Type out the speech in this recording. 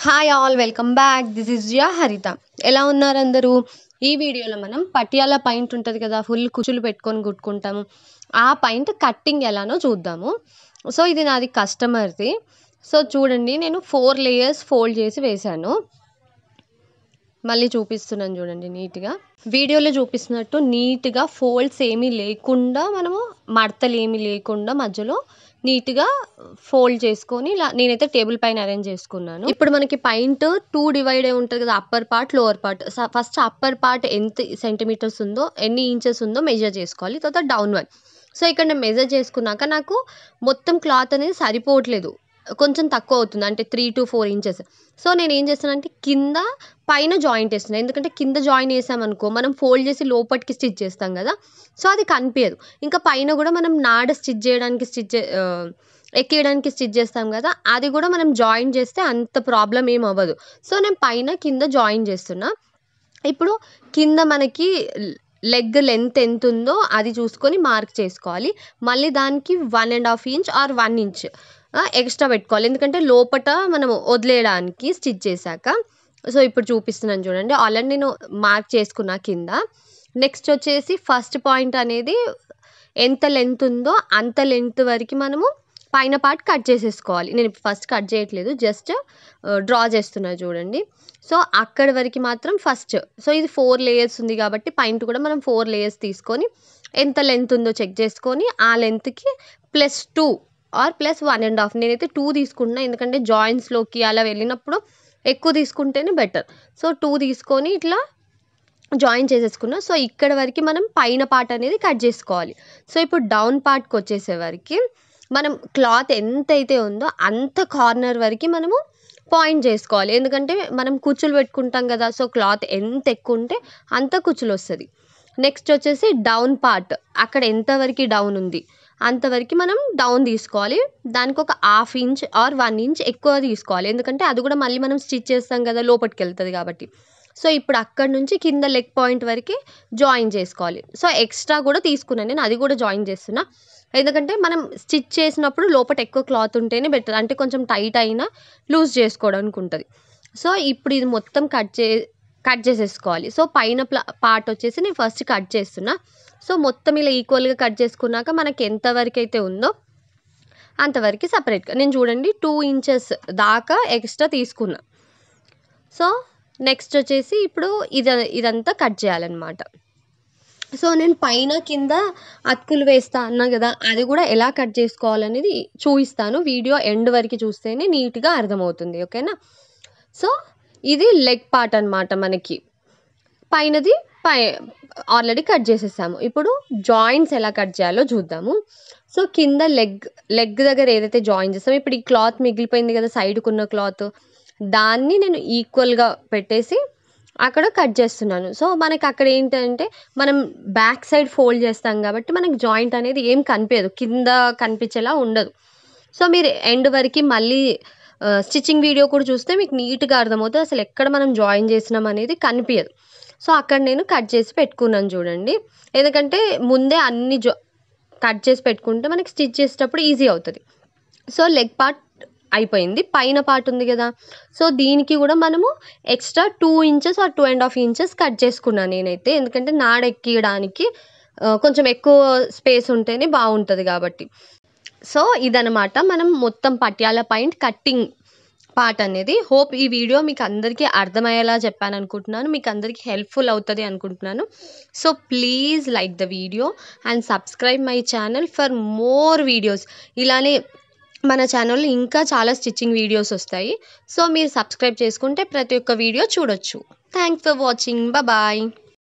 Hi all welcome back. This is Jiya Haritha. ఎలా ఉన్నారు అందరూ? ఈ వీడియోలో మనం పటియాలా పాయింట్ ఉంటుంది కదా, ఫుల్ కుచ్చులు పెట్టుకొని కుట్టుకుంటాము. ఆ పాయింట్ కట్టింగ్ ఎలానో చూద్దాము. సో ఇది నాది కస్టమర్ది. సో చూడండి, నేను 4 లేయర్స్ ఫోల్డ్ చేసి వేశాను. మళ్ళీ చూపిస్తున్నాను చూడండి నీట్గా. వీడియోలో చూపిస్తున్నట్టు నీట్గా ఫోల్డ్స్ ఏమీ లేకుండా, మనము మడతలు ఏమీ లేకుండా మధ్యలో నీట్గా ఫోల్డ్ చేసుకొని ఇలా నేనైతే టేబుల్ పైన అరేంజ్ చేసుకున్నాను. ఇప్పుడు మనకి పాయింట్ 2 డివైడ్ అయి ఉంటుంది కదా, upper part lower part. First upper part ఎంత సెంటీమీటర్స్ ఉందో, ఎన్ని ఇంచెస్ ఉందో మెజర్ చేసుకోవాలి. తర్వాత డౌన్ వన్. సో ఇక్కడ నేను మెజర్ చేసుకున్నాక నాకు మొత్తం క్లాత్ అనేది సరిపోవట్లేదు, కొంచెం తక్కువ అవుతుంది, అంటే 3 to 4 ఇంచెస్. సో నేను ఏం చేస్తానంటే కింద పైన జాయింట్ వేస్తున్నాను. ఎందుకంటే కింద జాయిన్ వేసామనుకో మనం ఫోల్డ్ చేసి లోపలికి స్టిచ్ చేస్తాం కదా, సో అది కనిపించదు. ఇంకా పైన కూడా మనం నాడ స్టిచ్ చేయడానికి ఎక్కేయడానికి స్టిచ్ చేస్తాం కదా, అది కూడా మనం జాయిన్ చేస్తే అంత ప్రాబ్లం ఏం అవ్వదు. సో నేను పైన కింద జాయిన్ చేస్తున్నా. ఇప్పుడు కింద మనకి లెగ్ లెంత్ ఎంత ఉందో అది చూసుకొని మార్క్ చేసుకోవాలి. మళ్ళీ దానికి 1.5 ఇంచ్ ఆర్ 1 ఇంచ్ ఎక్స్ట్రా పెట్టుకోవాలి, ఎందుకంటే లోపట మనము వదిలేయడానికి స్టిచ్ చేశాక. సో ఇప్పుడు చూపిస్తున్నాను చూడండి, ఆల్రెడీ నేను మార్క్ చేసుకున్నా కింద. నెక్స్ట్ వచ్చేసి ఫస్ట్ పాయింట్ అనేది ఎంత లెంత్ ఉందో అంత లెంత్ వరకు మనము పైన పార్ట్ కట్ చేసేసుకోవాలి. నేను ఫస్ట్ కట్ చేయట్లేదు, జస్ట్ డ్రా చేస్తున్నా చూడండి. సో అక్కడి వరకు మాత్రం ఫస్ట్. సో ఇది 4 లేయర్స్ ఉంది కాబట్టి పాయింట్ కూడా మనం 4 లేయర్స్ తీసుకొని ఎంత లెంత్ ఉందో చెక్ చేసుకొని ఆ లెంత్కి +2 ఆర్ +1.5. నేనైతే 2 తీసుకుంటున్నా, ఎందుకంటే జాయింట్స్లోకి అలా వెళ్ళినప్పుడు ఎక్కువ తీసుకుంటేనే బెటర్. సో 2 తీసుకొని ఇట్లా జాయిన్ చేసేసుకున్నా. సో ఇక్కడ వరకు మనం పైన పార్ట్ అనేది కట్ చేసుకోవాలి. సో ఇప్పుడు డౌన్ పార్ట్కి వచ్చేసేవరకు మనం క్లాత్ ఎంతైతే ఉందో అంత కార్నర్ వరకు మనము పాయింట్ చేసుకోవాలి, ఎందుకంటే మనం కుచ్చులు పెట్టుకుంటాం కదా. సో క్లాత్ ఎంత ఎక్కువ ఉంటే అంత కుచ్చులు వస్తుంది. నెక్స్ట్ వచ్చేసి డౌన్ పార్ట్, అక్కడ ఎంతవరకు డౌన్ ఉంది అంతవరకు మనం డౌన్ తీసుకోవాలి. దానికి ఒక 1/2 ఇంచ్ ఆర్ 1 ఇంచ్ ఎక్కువ తీసుకోవాలి, ఎందుకంటే అది కూడా మళ్ళీ మనం స్టిచ్ చేస్తాం కదా, లోపలికి వెళ్తుంది కాబట్టి. సో ఇప్పుడు అక్కడ నుంచి కింద లెగ్ పాయింట్ వరకు జాయిన్ చేసుకోవాలి. సో ఎక్స్ట్రా కూడా తీసుకున్నాను నేను, అది కూడా జాయిన్ చేస్తున్నా, ఎందుకంటే మనం స్టిచ్ చేసినప్పుడు లోపల ఎక్కువ క్లాత్ ఉంటేనే బెటర్, అంటే కొంచెం టైట్ అయినా లూజ్ చేసుకోవడానికి ఉంటుంది. సో ఇప్పుడు ఇది మొత్తం కట్ చేసేసుకోవాలి. సో పైన పార్ట్ వచ్చేసి నేను ఫస్ట్ కట్ చేస్తున్నా. సో మొత్తం ఇలా ఈక్వల్గా కట్ చేసుకున్నాక మనకి ఎంతవరకు అయితే ఉందో అంతవరకు సపరేట్గా నేను చూడండి 2 ఇంచెస్ దాకా ఎక్స్ట్రా తీసుకున్నా. సో నెక్స్ట్ వచ్చేసి ఇప్పుడు ఇదంతా కట్ చేయాలన్నమాట. సో నేను పైన కింద అతుకులు వేస్తా అన్నా కదా, అది కూడా ఎలా కట్ చేసుకోవాలనేది చూపిస్తాను. వీడియో ఎండ్ వరకు చూస్తేనే నీట్గా అర్థమవుతుంది, ఓకేనా? సో ఇది లెగ్ పార్ట్ అనమాట. మనకి పైనది ఆల్రెడీ కట్ చేసేసాము. ఇప్పుడు జాయింట్స్ ఎలా కట్ చేయాలో చూద్దాము. సో కింద లెగ్ దగ్గర ఏదైతే జాయిన్ చేస్తామో, ఇప్పుడు ఈ క్లాత్ మిగిలిపోయింది కదా సైడ్కున్న క్లాత్, దాన్ని నేను ఈక్వల్గా పెట్టేసి అక్కడ కట్ చేస్తున్నాను. సో మనకి అక్కడ ఏంటంటే మనం బ్యాక్ సైడ్ ఫోల్డ్ చేస్తాం కాబట్టి మనకి జాయింట్ అనేది ఏం కనిపించదు, కింద కనిపించేలా ఉండదు. సో మీరు ఎండ్ వరకు మళ్ళీ స్టిచ్చింగ్ వీడియో కూడా చూస్తే మీకు నీట్గా అర్థమవుతుంది, అసలు ఎక్కడ మనం జాయిన్ చేసినాం అనేది కనిపించదు. సో అక్కడ నేను కట్ చేసి పెట్టుకున్నాను చూడండి, ఎందుకంటే ముందే అన్ని కట్ చేసి పెట్టుకుంటే మనకి స్టిచ్ చేసేటప్పుడు ఈజీ అవుతుంది. సో లెగ్ పార్ట్ అయిపోయింది. పైన పార్ట్ ఉంది కదా, సో దీనికి కూడా మనము extra 2 inches are 2.5 inches cut చేసుకున్నాను నేనైతే, ఎందుకంటే నాడ ఎక్కియడానికి కొంచెం ఎక్కువ స్పేస్ ఉంటేనే బాగుంటుంది కాబట్టి. సో ఇదనమాట మనం మొత్తం పటియాలా పాయింట్ కట్టింగ్ పార్ట్ అనేది. హోప్ ఈ వీడియో మీకు అందరికీ అర్థమయ్యేలా చెప్పాను అనుకుంటున్నాను, మీకు అందరికీ హెల్ప్ఫుల్ అవుతుంది అనుకుంటున్నాను. So please like the video and subscribe my channel for more videos. ఇలానే మన ఛానల్లో ఇంకా చాలా స్టిచ్చింగ్ వీడియోస్ వస్తాయి. సో మీరు సబ్స్క్రైబ్ చేసుకుంటే ప్రతి ఒక్క వీడియో చూడొచ్చు. Thanks for watching. బాయ్.